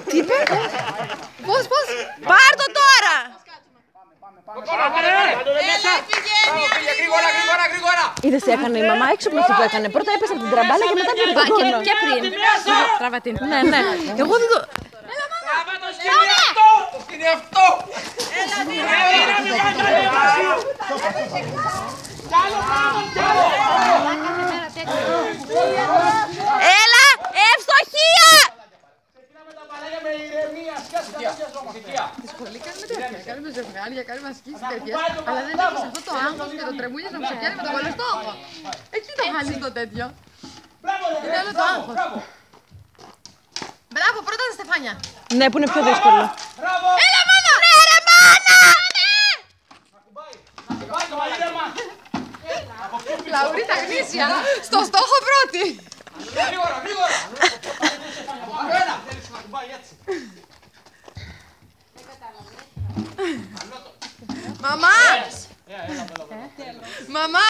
Τι είπε? Πώς? Πάρ' το τώρα! Γρήγορα! Είδες τι έκανε η μαμά, έξυπνο αυτό που έκανε. Πρώτα έπεσε από την τραμπάλα και μετά πήρε το κόρνο. Και πριν. Τράβα την. Ναι. Εγώ δεν το... Τράβα το σκηνή αυτό! Το σκηνή αυτό! Έλα, ευστοχία! Κάνουμε ζευγάρια, κάνουμε ασκήσεις τέτοιες, αλλά δεν έχεις αυτό το άγχος και το τρεμούλι να μου σε πιάνει με τον καλό στόχο. Εκεί το χάνεις το τέτοιο. Είναι άλλο το άγχος. Μπράβο, πρώτα τα στεφάνια. Ναι, που είναι πιο δύσκολο. Έλα μάνα! Ναι ρε μάνα! Λαουρί τα γνήσια, στο στόχο πρώτη. Γρήγορα! Μαμά! Μαμά!